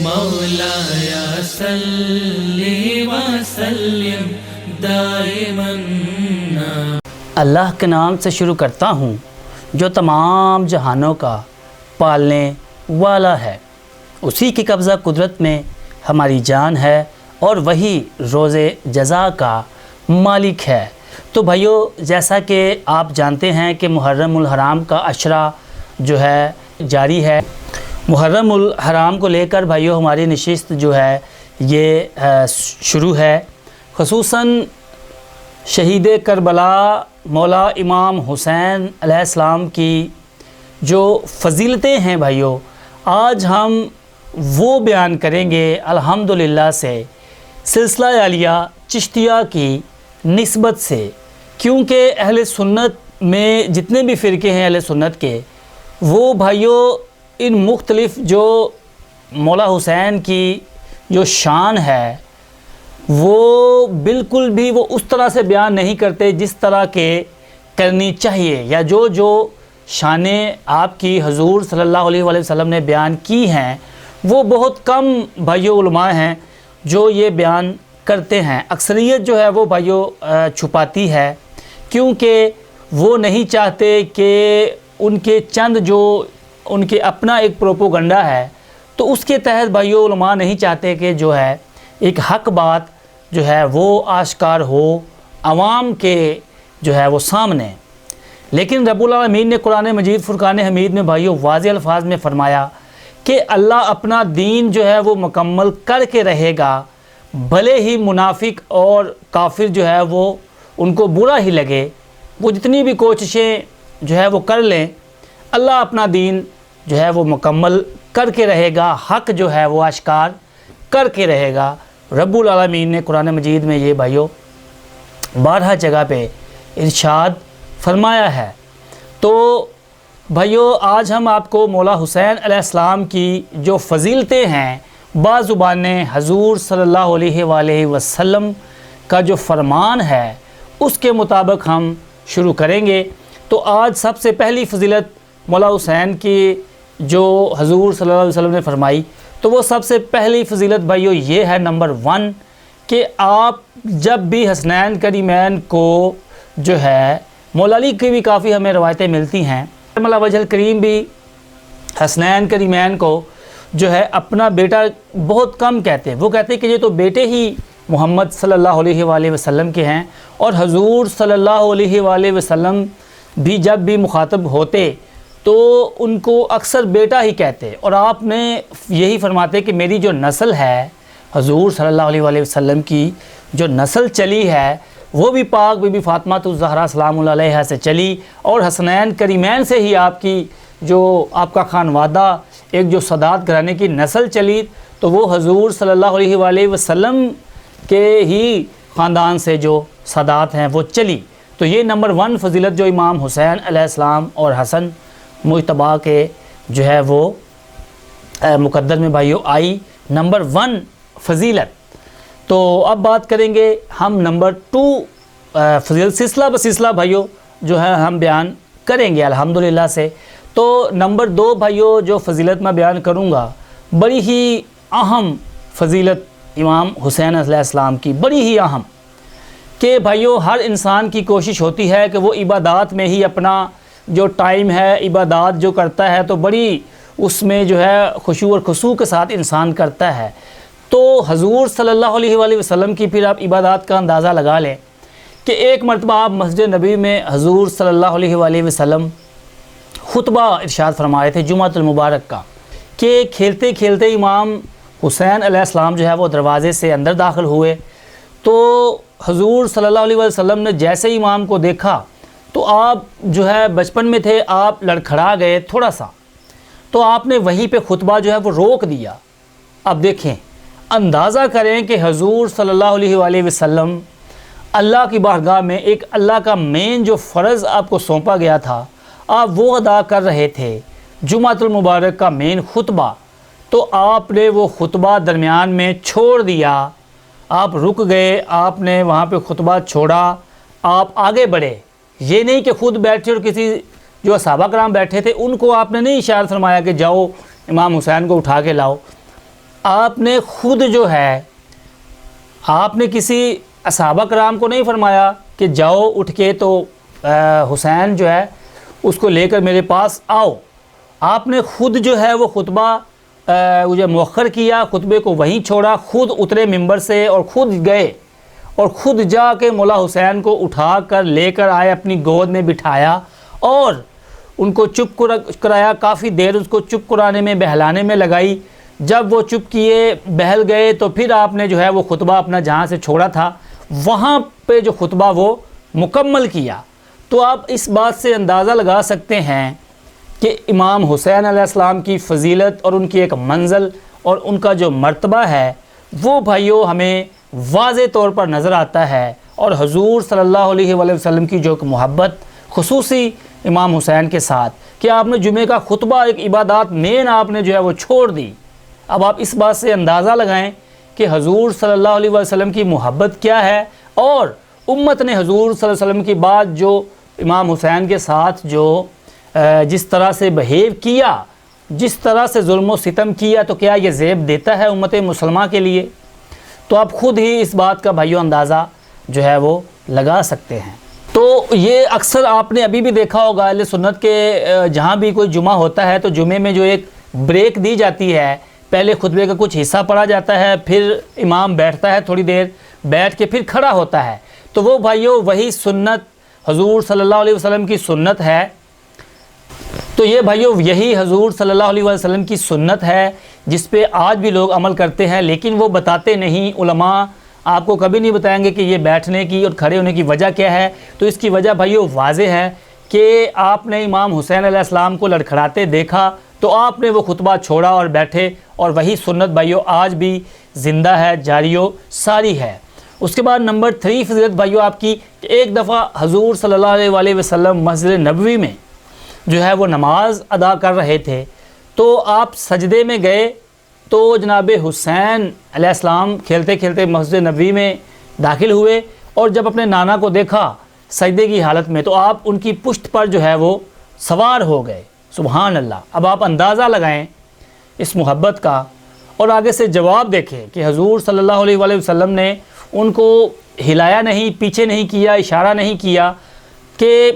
مولایا صلی وسلم دائما۔ اللہ کے نام سے شروع کرتا ہوں جو تمام جہانوں کا پالنے والا ہے، اسی کی قبضہ قدرت میں ہماری جان ہے اور وہی روز جزا کا مالک ہے۔ تو بھائیو، جیسا کہ آپ جانتے ہیں کہ محرم الحرام کا عشرہ جو ہے جاری ہے۔ محرم الحرام کو لے کر بھائیو ہماری نشست جو ہے یہ شروع ہے۔ خصوصاً شہید کربلا مولا امام حسین علیہ السلام کی جو فضیلتیں ہیں بھائیو، آج ہم وہ بیان کریں گے الحمدللہ سے سلسلہ عالیہ چشتیہ کی نسبت سے، کیونکہ اہل سنت میں جتنے بھی فرقے ہیں اہل سنت کے، وہ بھائیو ان مختلف جو مولا حسین کی جو شان ہے وہ بالکل بھی وہ اس طرح سے بیان نہیں کرتے جس طرح کے کرنی چاہیے، یا جو شانیں آپ کی حضور صلی اللہ علیہ وآلہ وسلم نے بیان کی ہیں وہ بہت کم بھائیو علماء ہیں جو یہ بیان کرتے ہیں۔ اکثریت جو ہے وہ بھائیو چھپاتی ہے، کیونکہ وہ نہیں چاہتے کہ ان کے چند جو ان کے اپنا ایک پروپوگنڈا ہے تو اس کے تحت بھائیو علماء نہیں چاہتے کہ جو ہے ایک حق بات جو ہے وہ آشکار ہو عوام کے جو ہے وہ سامنے۔ لیکن رب العالمین نے قرآن مجید فرقان حمید میں بھائیو واضح الفاظ میں فرمایا کہ اللہ اپنا دین جو ہے وہ مکمل کر کے رہے گا، بھلے ہی منافق اور کافر جو ہے وہ ان کو برا ہی لگے، وہ جتنی بھی کوششیں جو ہے وہ کر لیں، اللہ اپنا دین جو ہے وہ مکمل کر کے رہے گا، حق جو ہے وہ اشکار کر کے رہے گا۔ رب العالمین نے قرآن مجید میں یہ بھائیو 12 جگہ پہ ارشاد فرمایا ہے۔ تو بھائیو آج ہم آپ کو مولا حسین علیہ السلام کی جو فضیلتیں ہیں بازبان حضور صلی اللہ علیہ وآلہ وسلم کا جو فرمان ہے اس کے مطابق ہم شروع کریں گے۔ تو آج سب سے پہلی فضیلت مولا حسین کی جو حضور صلی اللہ علیہ وسلم نے فرمائی، تو وہ سب سے پہلی فضیلت بھائیو یہ ہے نمبر 1 کہ آپ جب بھی حسنین کریمین کو جو ہے مولا علی کی بھی کافی ہمیں روایتیں ملتی ہیں، مولا وجہ الکریم بھی حسنین کریمین کو جو ہے اپنا بیٹا بہت کم کہتے ہیں، وہ کہتے ہیں کہ یہ تو بیٹے ہی محمد صلی اللہ علیہ وآلہ وسلم کے ہیں، اور حضور صلی اللہ علیہ وآلہ وسلم بھی جب بھی مخاطب ہوتے تو ان کو اکثر بیٹا ہی کہتے، اور آپ نے یہی فرماتے کہ میری جو نسل ہے حضور صلی اللہ علیہ وآلہ وسلم کی جو نسل چلی ہے وہ بھی پاک بی بی فاطمہ الزہرا سلام اللہ علیہا سے چلی، اور حسنین کریمین سے ہی آپ کی جو آپ کا خانوادہ ایک جو سادات گھرانے کی نسل چلی، تو وہ حضور صلی اللہ علیہ وآلہ وسلم کے ہی خاندان سے جو سادات ہیں وہ چلی۔ تو یہ نمبر 1 فضیلت جو امام حسین علیہ السلام اور حسن مجتبیٰ کے جو ہے وہ مقدر میں بھائیو آئی نمبر 1 فضیلت۔ تو اب بات کریں گے ہم نمبر 2 فضیلت، سلسلہ بسلسلہ بھائیو جو ہے ہم بیان کریں گے الحمدللہ سے۔ تو نمبر 2 بھائیو جو فضیلت میں بیان کروں گا، بڑی ہی اہم فضیلت امام حسین علیہ السلام کی، بڑی ہی اہم، کہ بھائیو ہر انسان کی کوشش ہوتی ہے کہ وہ عبادات میں ہی اپنا جو ٹائم ہے عبادات جو کرتا ہے تو بڑی اس میں جو ہے خشوع اور خضوع کے ساتھ انسان کرتا ہے۔ تو حضور صلی اللہ علیہ وآلہ وسلم کی پھر آپ عبادات کا اندازہ لگا لیں کہ ایک مرتبہ آپ مسجد نبی میں حضور صلی اللہ علیہ وآلہ وسلم خطبہ ارشاد فرمائے تھے جمعۃ المبارک کا، کہ کھیلتے کھیلتے امام حسین علیہ السلام جو ہے وہ دروازے سے اندر داخل ہوئے، تو حضور صلی اللہ علیہ وسلم نے جیسے امام کو دیکھا تو آپ جو ہے بچپن میں تھے، آپ لڑکھڑا گئے تھوڑا سا، تو آپ نے وہیں پہ خطبہ جو ہے وہ روک دیا۔ اب دیکھیں، اندازہ کریں کہ حضور صلی اللہ علیہ وآلہ وسلم اللہ کی بارگاہ میں ایک اللہ کا مین جو فرض آپ کو سونپا گیا تھا آپ وہ ادا کر رہے تھے، جمعۃ المبارک کا مین خطبہ، تو آپ نے وہ خطبہ درمیان میں چھوڑ دیا، آپ رک گئے، آپ نے وہاں پہ خطبہ چھوڑا، آپ آگے بڑھے۔ یہ نہیں کہ خود بیٹھے اور کسی جو صحابہ کرام بیٹھے تھے ان کو آپ نے نہیں اشارہ فرمایا کہ جاؤ امام حسین کو اٹھا کے لاؤ، آپ نے خود جو ہے آپ نے کسی صحابہ کرام کو نہیں فرمایا کہ جاؤ اٹھ کے تو حسین جو ہے اس کو لے کر میرے پاس آؤ. آپ نے خود جو ہے وہ خطبہ جو مؤخر کیا، خطبے کو وہیں چھوڑا، خود اترے ممبر سے اور خود گئے اور خود جا کے مولا حسین کو اٹھا کر لے کر آئے، اپنی گود میں بٹھایا اور ان کو چپ کرایا. کافی دیر اس کو چپ کرانے میں بہلانے میں لگائی. جب وہ چپ کیے بہل گئے تو پھر آپ نے جو ہے وہ خطبہ اپنا جہاں سے چھوڑا تھا وہاں پہ جو خطبہ وہ مکمل کیا. تو آپ اس بات سے اندازہ لگا سکتے ہیں کہ امام حسین علیہ السلام کی فضیلت اور ان کی ایک منزل اور ان کا جو مرتبہ ہے وہ بھائیوں ہمیں واضح طور پر نظر آتا ہے. اور حضور صلی اللہ علیہ وآلہ وسلم کی جو محبت خصوصی امام حسین کے ساتھ کہ آپ نے جمعے کا خطبہ ایک عبادات مین آپ نے جو ہے وہ چھوڑ دی. اب آپ اس بات سے اندازہ لگائیں کہ حضور صلی اللہ علیہ وسلم کی محبت کیا ہے اور امت نے حضور صلی اللہ علیہ وسلم کی بات جو امام حسین کے ساتھ جو جس طرح سے بہیو کیا، جس طرح سے ظلم و ستم کیا، تو کیا یہ زیب دیتا ہے امت مسلمہ کے لیے؟ تو آپ خود ہی اس بات کا بھائیو اندازہ جو ہے وہ لگا سکتے ہیں. تو یہ اکثر آپ نے ابھی بھی دیکھا ہوگا اہل سنت کے جہاں بھی کوئی جمعہ ہوتا ہے تو جمعے میں جو ایک بریک دی جاتی ہے، پہلے خطبے کا کچھ حصہ پڑھا جاتا ہے، پھر امام بیٹھتا ہے تھوڑی دیر، بیٹھ کے پھر کھڑا ہوتا ہے. تو وہ بھائیو وہی سنت حضور صلی اللہ علیہ وسلم کی سنت ہے. تو یہ بھائیو یہی حضور صلی اللہ علیہ وسلم کی سنت ہے جس پہ آج بھی لوگ عمل کرتے ہیں، لیکن وہ بتاتے نہیں. علماء آپ کو کبھی نہیں بتائیں گے کہ یہ بیٹھنے کی اور کھڑے ہونے کی وجہ کیا ہے. تو اس کی وجہ بھائیو واضح ہے کہ آپ نے امام حسین علیہ السلام کو لڑکھڑاتے دیکھا تو آپ نے وہ خطبہ چھوڑا اور بیٹھے، اور وہی سنت بھائیو آج بھی زندہ ہے، جاری و ساری ہے. اس کے بعد نمبر 3 فضیلت بھائیو آپ کی، ایک دفعہ حضور صلی اللہ علیہ وآلہ وسلم مسجد نبوی میں جو ہے وہ نماز ادا کر رہے تھے تو آپ سجدے میں گئے تو جناب حسین علیہ السلام کھیلتے کھیلتے مسجد نبوی میں داخل ہوئے اور جب اپنے نانا کو دیکھا سجدے کی حالت میں تو آپ ان کی پشت پر جو ہے وہ سوار ہو گئے. سبحان اللہ. اب آپ اندازہ لگائیں اس محبت کا اور آگے سے جواب دیکھیں کہ حضور صلی اللہ علیہ وآلہ وسلم نے ان کو ہلایا نہیں، پیچھے نہیں کیا، اشارہ نہیں کیا کہ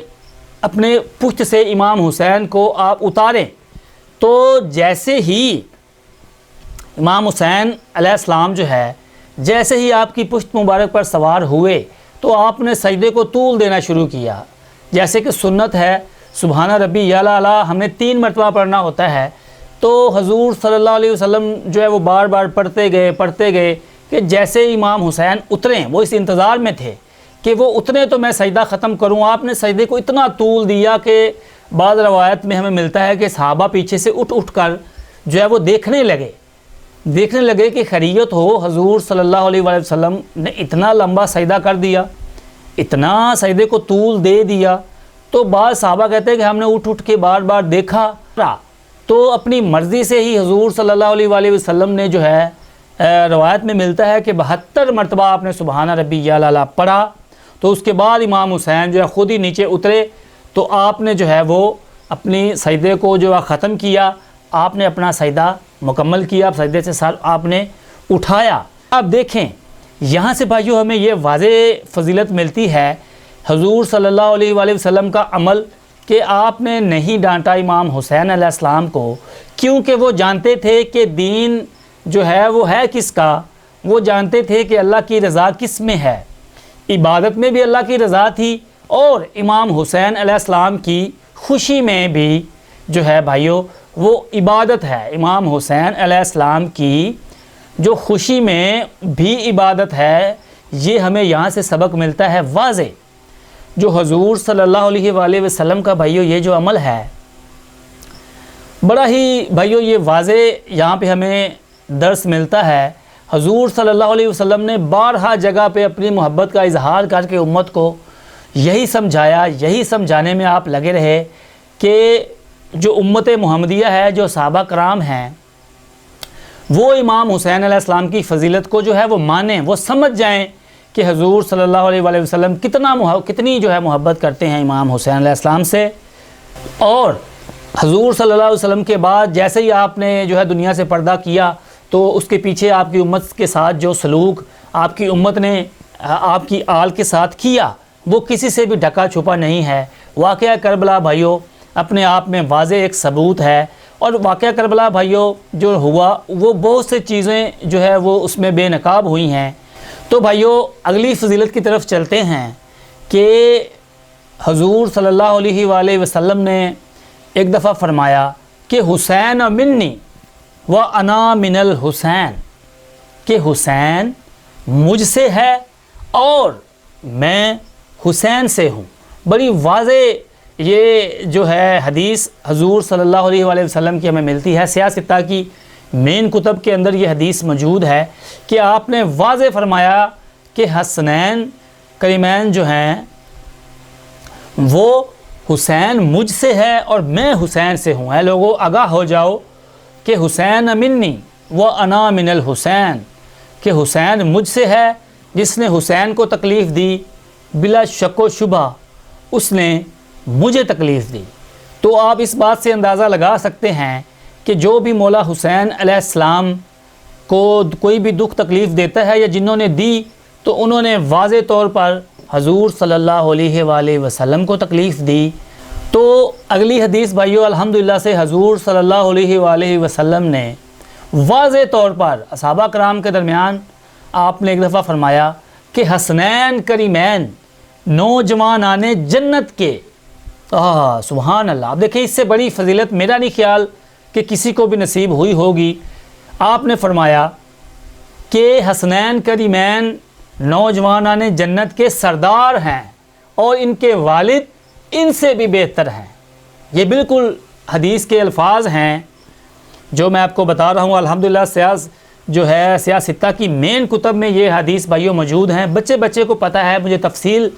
اپنے پشت سے امام حسین کو آپ اتاریں. تو جیسے ہی امام حسین علیہ السلام جو ہے جیسے ہی آپ کی پشت مبارک پر سوار ہوئے تو آپ نے سجدے کو طول دینا شروع کیا، جیسے کہ سنت ہے سبحان ربی اعلیٰ ہم نے 3 مرتبہ پڑھنا ہوتا ہے. تو حضور صلی اللہ علیہ وسلم جو ہے وہ بار بار پڑھتے گئے کہ جیسے امام حسین اتریں، وہ اس انتظار میں تھے کہ وہ اتریں تو میں سجدہ ختم کروں. آپ نے سجدے کو اتنا طول دیا کہ بعض روایت میں ہمیں ملتا ہے کہ صحابہ پیچھے سے اٹھ کر جو ہے وہ دیکھنے لگے کہ خیریت ہو، حضور صلی اللہ علیہ وآلہ وسلم نے اتنا لمبا سجدہ کر دیا، اتنا سجدے کو طول دے دیا. تو بعض صحابہ کہتے ہیں کہ ہم نے اٹھ کے بار بار دیکھا تو اپنی مرضی سے ہی حضور صلی اللہ علیہ وآلہ وسلم نے جو ہے روایت میں ملتا ہے کہ 72 مرتبہ آپ نے سبحان ربی اعلیٰ پڑھا. تو اس کے بعد امام حسین جو ہے خود ہی نیچے اترے تو آپ نے جو ہے وہ اپنی سجدے کو جو ہے ختم کیا، آپ نے اپنا سجدہ مکمل کیا، سجدے سے سر آپ نے اٹھایا. اب دیکھیں یہاں سے بھائیو ہمیں یہ واضح فضیلت ملتی ہے حضور صلی اللہ علیہ وآلہ وسلم کا عمل کہ آپ نے نہیں ڈانٹا امام حسین علیہ السلام کو، کیونکہ وہ جانتے تھے کہ دین جو ہے وہ ہے کس کا. وہ جانتے تھے کہ اللہ کی رضا کس میں ہے، عبادت میں بھی اللہ کی رضا تھی اور امام حسین علیہ السلام کی خوشی میں بھی جو ہے بھائیو وہ عبادت ہے. امام حسین علیہ السلام کی جو خوشی میں بھی عبادت ہے، یہ ہمیں یہاں سے سبق ملتا ہے واضح. جو حضور صلی اللہ علیہ وآلہ وسلم کا بھائیو یہ جو عمل ہے بڑا ہی بھائیو یہ واضح یہاں پہ ہمیں درس ملتا ہے. حضور صلی اللہ علیہ وسلم نے بارہا جگہ پہ اپنی محبت کا اظہار کر کے امت کو یہی سمجھایا، یہی سمجھانے میں آپ لگے رہے کہ جو امت محمدیہ ہے، جو صحابہ کرام ہیں، وہ امام حسین علیہ السلام کی فضیلت کو جو ہے وہ مانیں، وہ سمجھ جائیں کہ حضور صلی اللہ علیہ وآلہ وسلم کتنی جو ہے محبت کرتے ہیں امام حسین علیہ السلام سے. اور حضور صلی اللہ علیہ وسلم کے بعد جیسے ہی آپ نے جو ہے دنیا سے پردہ کیا تو اس کے پیچھے آپ کی امت کے ساتھ جو سلوک آپ کی امت نے آپ کی آل کے ساتھ کیا وہ کسی سے بھی ڈھکا چھپا نہیں ہے۔ واقعہ کربلا بھائیوں اپنے آپ میں واضح ایک ثبوت ہے، اور واقعہ کربلا بھائیوں جو ہوا وہ بہت سے چیزیں جو ہے وہ اس میں بے نقاب ہوئی ہیں۔ تو بھائیوں اگلی فضیلت کی طرف چلتے ہیں کہ حضور صلی اللہ علیہ وآلہ وسلم نے ایک دفعہ فرمایا کہ حسین منی و انا من الحسین، کہ حسین مجھ سے ہے اور میں حسین سے ہوں۔ بڑی واضح یہ جو ہے حدیث حضور صلی اللہ علیہ وآلہ وسلم کی ہمیں ملتی ہے۔ سیاہ ستہ کی مین کتب کے اندر یہ حدیث موجود ہے کہ آپ نے واضح فرمایا کہ حسنین کریمین جو ہیں وہ حسین مجھ سے ہے اور میں حسین سے ہوں۔ اے لوگو آگاہ ہو جاؤ کہ حسین منی و انا من الحسین، کہ حسین مجھ سے ہے، جس نے حسین کو تکلیف دی بلا شک و شبہ اس نے مجھے تکلیف دی۔ تو آپ اس بات سے اندازہ لگا سکتے ہیں کہ جو بھی مولا حسین علیہ السلام کو کوئی بھی دکھ تکلیف دیتا ہے یا جنہوں نے دی تو انہوں نے واضح طور پر حضور صلی اللہ علیہ وآلہ وسلم کو تکلیف دی۔ تو اگلی حدیث بھائیو الحمدللہ سے حضور صلی اللہ علیہ وآلہ وسلم نے واضح طور پر صحابہ کرام کے درمیان آپ نے ایک دفعہ فرمایا کہ حسنین کریمین نوجوانان جنت کے۔ سبحان اللہ، آپ دیکھیں اس سے بڑی فضیلت میرا نہیں خیال کہ کسی کو بھی نصیب ہوئی ہوگی۔ آپ نے فرمایا کہ حسنین کریمین نوجوانان جنت کے سردار ہیں اور ان کے والد ان سے بھی بہتر ہیں۔ یہ بالکل حدیث کے الفاظ ہیں جو میں آپ کو بتا رہا ہوں۔ الحمدللہ سیاہ ستہ کی مین کتب میں یہ حدیث بھائیوں موجود ہیں۔ بچے کو پتہ ہے، مجھے تفصیل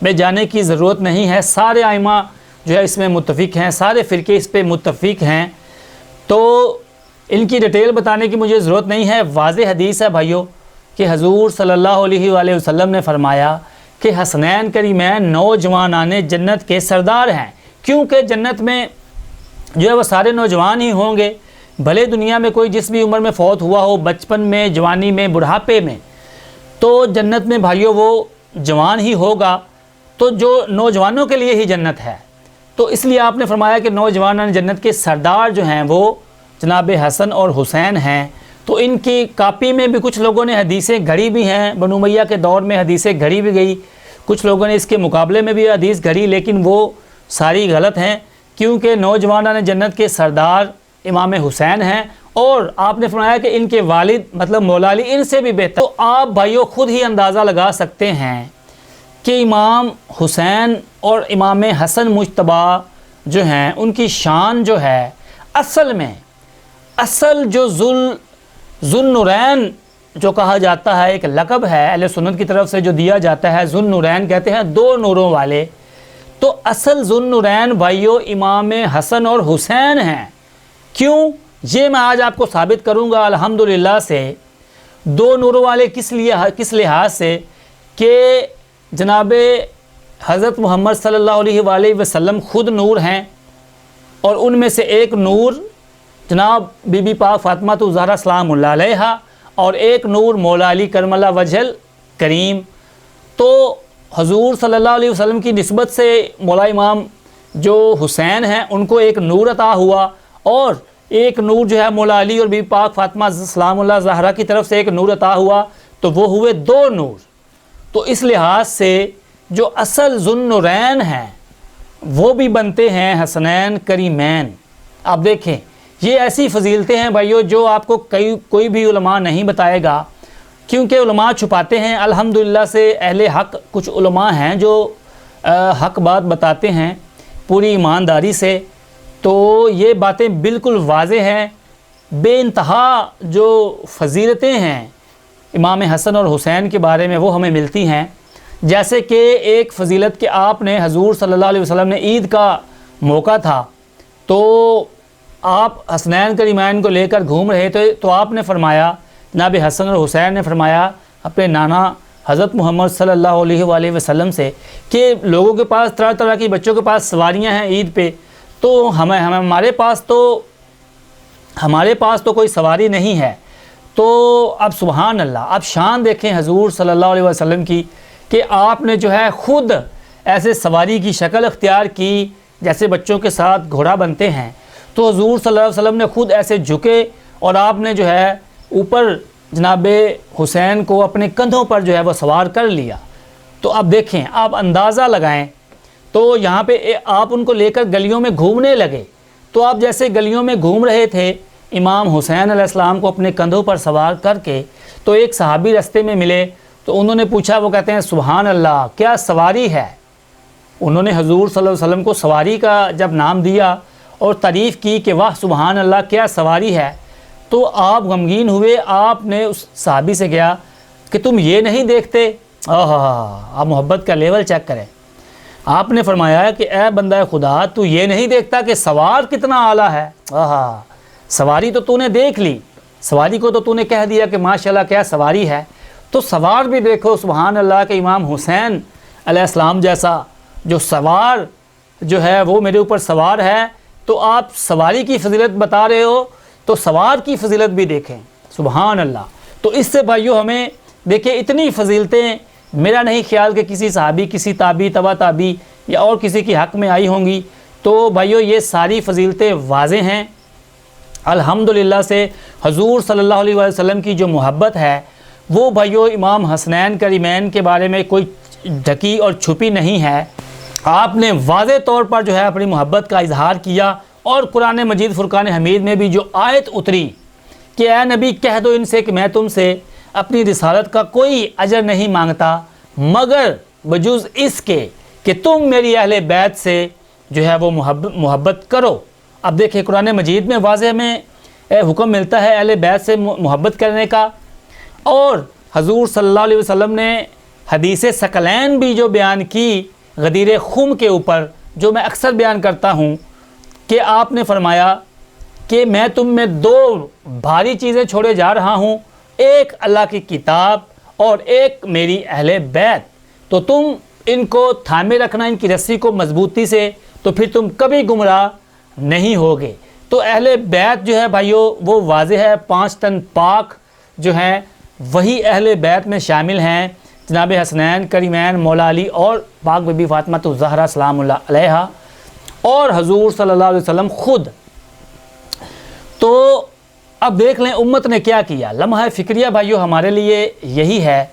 میں جانے کی ضرورت نہیں ہے، سارے ائمہ جو ہے اس میں متفق ہیں، سارے فرقے اس پہ متفق ہیں، تو ان کی ڈیٹیل بتانے کی مجھے ضرورت نہیں ہے۔ واضح حدیث ہے بھائیوں کہ حضور صلی اللہ علیہ وآلہ وسلم نے فرمایا کہ حسنین کریمین نوجوانان جنت کے سردار ہیں، کیونکہ جنت میں جو ہے وہ سارے نوجوان ہی ہوں گے، بھلے دنیا میں کوئی جس بھی عمر میں فوت ہوا ہو، بچپن میں، جوانی میں، بڑھاپے میں، تو جنت میں بھائیوں وہ جوان ہی ہوگا، تو جو نوجوانوں کے لیے ہی جنت ہے۔ تو اس لیے آپ نے فرمایا کہ نوجوانان جنت کے سردار جو ہیں وہ جناب حسن اور حسین ہیں۔ تو ان کی کاپی میں بھی کچھ لوگوں نے حدیثیں گھڑی بھی ہیں، بنو امیہ کے دور میں حدیثیں گھڑی بھی گئی، کچھ لوگوں نے اس کے مقابلے میں بھی حدیث گھڑی، لیکن وہ ساری غلط ہیں، کیونکہ نوجوانان جنت کے سردار امام حسین ہیں، اور آپ نے فرمایا کہ ان کے والد مطلب مولا علی ان سے بھی بہتر۔ تو آپ بھائیوں خود ہی اندازہ لگا سکتے ہیں کہ امام حسین اور امام حسن مجتبی جو ہیں ان کی شان جو ہے اصل جو ذوالنورین جو کہا جاتا ہے، ایک لقب ہے اہل سنت کی طرف سے جو دیا جاتا ہے، ذوالنورین کہتے ہیں دو نوروں والے، تو اصل ذوالنورین بھائیوں امام حسن اور حسین ہیں۔ کیوں؟ یہ میں آج آپ کو ثابت کروں گا الحمدللہ سے۔ دو نوروں والے کس لحاظ سے کہ جناب حضرت محمد صلی اللہ علیہ وآلہ وسلم خود نور ہیں، اور ان میں سے ایک نور جناب بی بی پاک فاطمہ الزہرا سلام اللہ علیہا، اور ایک نور مولا علی کرم اللہ وجہ کریم۔ تو حضور صلی اللہ علیہ وسلم کی نسبت سے مولا امام جو حسین ہیں ان کو ایک نور عطا ہوا، اور ایک نور جو ہے مولا علی اور بی بی پاک فاطمہ سلام اللہ زہرا کی طرف سے ایک نور عطا ہوا، تو وہ ہوئے دو نور۔ تو اس لحاظ سے جو اصل ذوالنورین ہیں وہ بھی بنتے ہیں حسنین کریمین۔ آپ دیکھیں یہ ایسی فضیلتیں ہیں بھائیو جو آپ کو کوئی بھی علماء نہیں بتائے گا، کیونکہ علماء چھپاتے ہیں۔ الحمدللہ سے اہل حق کچھ علماء ہیں جو حق بات بتاتے ہیں پوری ایمانداری سے، تو یہ باتیں بالکل واضح ہیں۔ بے انتہا جو فضیلتیں ہیں امام حسن اور حسین کے بارے میں وہ ہمیں ملتی ہیں، جیسے کہ ایک فضیلت کہ آپ نے حضور صلی اللہ علیہ وسلم نے عید کا موقع تھا، تو آپ حسنین کریمین کو لے کر گھوم رہے تھے، تو آپ نے فرمایا، جناب حسن اور حسین نے فرمایا اپنے نانا حضرت محمد صلی اللہ علیہ وآلہ وسلم سے کہ لوگوں کے پاس طرح طرح کی بچوں کے پاس سواریاں ہیں عید پہ، تو ہمارے پاس تو کوئی سواری نہیں ہے، تو اب سبحان اللہ، اب شان دیکھیں حضور صلی اللہ علیہ وسلم کی، کہ آپ نے جو ہے خود ایسے سواری کی شکل اختیار کی، جیسے بچوں کے ساتھ گھوڑا بنتے ہیں، تو حضور صلی اللہ علیہ وسلم نے خود ایسے جھکے اور آپ نے جو ہے اوپر جناب حسین کو اپنے کندھوں پر جو ہے وہ سوار کر لیا۔ تو اب دیکھیں، آپ اندازہ لگائیں، تو یہاں پہ آپ ان کو لے کر گلیوں میں گھومنے لگے، تو آپ جیسے گلیوں میں گھوم رہے تھے امام حسین علیہ السلام کو اپنے کندھوں پر سوار کر کے، تو ایک صحابی رستے میں ملے، تو انہوں نے پوچھا، وہ کہتے ہیں سبحان اللہ، کیا سواری ہے۔ انہوں نے حضور صلی اللہ علیہ وسلم کو سواری کا جب نام دیا اور تعریف کی کہ واہ سبحان اللہ کیا سواری ہے، تو آپ غمگین ہوئے۔ آپ نے اس صحابی سے کہا کہ تم یہ نہیں دیکھتے، آپ محبت کا لیول چیک کریں۔ آپ نے فرمایا کہ اے بندہ خدا، تو یہ نہیں دیکھتا کہ سوار کتنا اعلیٰ ہے۔ سواری تو نے دیکھ لی، سواری کو تو نے کہہ دیا کہ ماشاءاللہ کیا سواری ہے، تو سوار بھی دیکھو سبحان اللہ کہ امام حسین علیہ السلام جیسا جو سوار جو ہے وہ میرے اوپر سوار ہے۔ تو آپ سواری کی فضیلت بتا رہے ہو، تو سوار کی فضیلت بھی دیکھیں سبحان اللہ۔ تو اس سے بھائیو ہمیں دیکھیں اتنی فضیلتیں میرا نہیں خیال کہ کسی صحابی، کسی تابعی، تبع تابعی یا اور کسی کی حق میں آئی ہوں گی۔ تو بھائیو یہ ساری فضیلتیں واضح ہیں الحمدللہ سے۔ حضور صلی اللہ علیہ وسلم کی جو محبت ہے وہ بھائیو امام حسنین کریمین کے بارے میں کوئی ڈھکی اور چھپی نہیں ہے۔ آپ نے واضح طور پر جو ہے اپنی محبت کا اظہار کیا، اور قرآن مجید فرقان حمید میں بھی جو آیت اتری کہ اے نبی کہہ دو ان سے کہ میں تم سے اپنی رسالت کا کوئی اجر نہیں مانگتا مگر بجز اس کے کہ تم میری اہل بیت سے جو ہے وہ محبت کرو۔ اب دیکھیں قرآن مجید میں واضح ہمیں حکم ملتا ہے اہل بیت سے محبت کرنے کا، اور حضور صلی اللہ علیہ وسلم نے حدیث ثقلین بھی جو بیان کی غدیر خم کے اوپر، جو میں اکثر بیان کرتا ہوں، کہ آپ نے فرمایا کہ میں تم میں دو بھاری چیزیں چھوڑے جا رہا ہوں، ایک اللہ کی کتاب اور ایک میری اہل بیت، تو تم ان کو تھامے رکھنا، ان کی رسی کو مضبوطی سے، تو پھر تم کبھی گمراہ نہیں ہوگے۔ تو اہل بیت جو ہے بھائیو وہ واضح ہے، 5 تن پاک جو ہیں وہی اہل بیت میں شامل ہیں، جناب حسنین کریمین، مولا علی اور پاک بی بی فاطمہ الزہرا سلام اللہ علیہا، اور حضور صلی اللہ علیہ وسلم خود۔ تو اب دیکھ لیں امت نے کیا کیا۔ لمحہ فکریہ بھائیو ہمارے لیے یہی ہے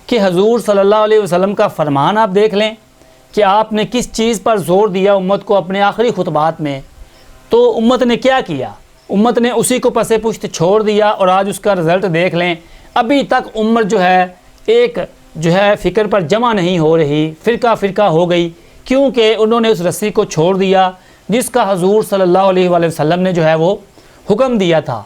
کہ حضور صلی اللہ علیہ وسلم کا فرمان آپ دیکھ لیں کہ آپ نے کس چیز پر زور دیا امت کو اپنے آخری خطبات میں، تو امت نے کیا کیا، امت نے اسی کو پس پشت چھوڑ دیا، اور آج اس کا رزلٹ دیکھ لیں۔ ابھی تک امت جو ہے ایک جو ہے فکر پر جمع نہیں ہو رہی، فرقہ فرقہ ہو گئی، کیونکہ انہوں نے اس رسی کو چھوڑ دیا جس کا حضور صلی اللہ علیہ وآلہ وسلم نے جو ہے وہ حکم دیا تھا۔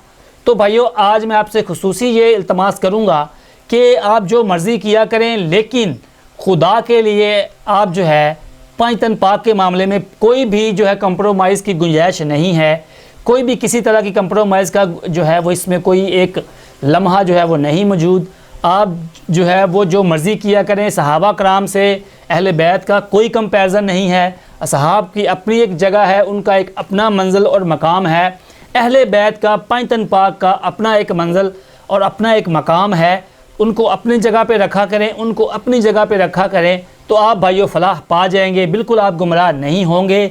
تو بھائیو آج میں آپ سے خصوصی یہ التماس کروں گا کہ آپ جو مرضی کیا کریں، لیکن خدا کے لیے آپ جو ہے 5 تن پاک کے معاملے میں کوئی بھی جو ہے کمپرومائز کی گنجائش نہیں ہے، کوئی بھی کسی طرح کی کمپرومائز کا جو ہے وہ اس میں کوئی ایک لمحہ جو ہے وہ نہیں موجود۔ آپ جو ہے وہ جو مرضی کیا کریں، صحابہ کرام سے اہل بیت کا کوئی کمپیریزن نہیں ہے، اصحاب کی اپنی ایک جگہ ہے، ان کا ایک اپنا منزل اور مقام ہے، اہل بیت کا 5 تن پاک کا اپنا ایک منزل اور اپنا ایک مقام ہے، ان کو اپنی جگہ پہ رکھا کریں، ان کو اپنی جگہ پہ رکھا کریں، تو آپ بھائیو فلاح پا جائیں گے، بالکل آپ گمراہ نہیں ہوں گے۔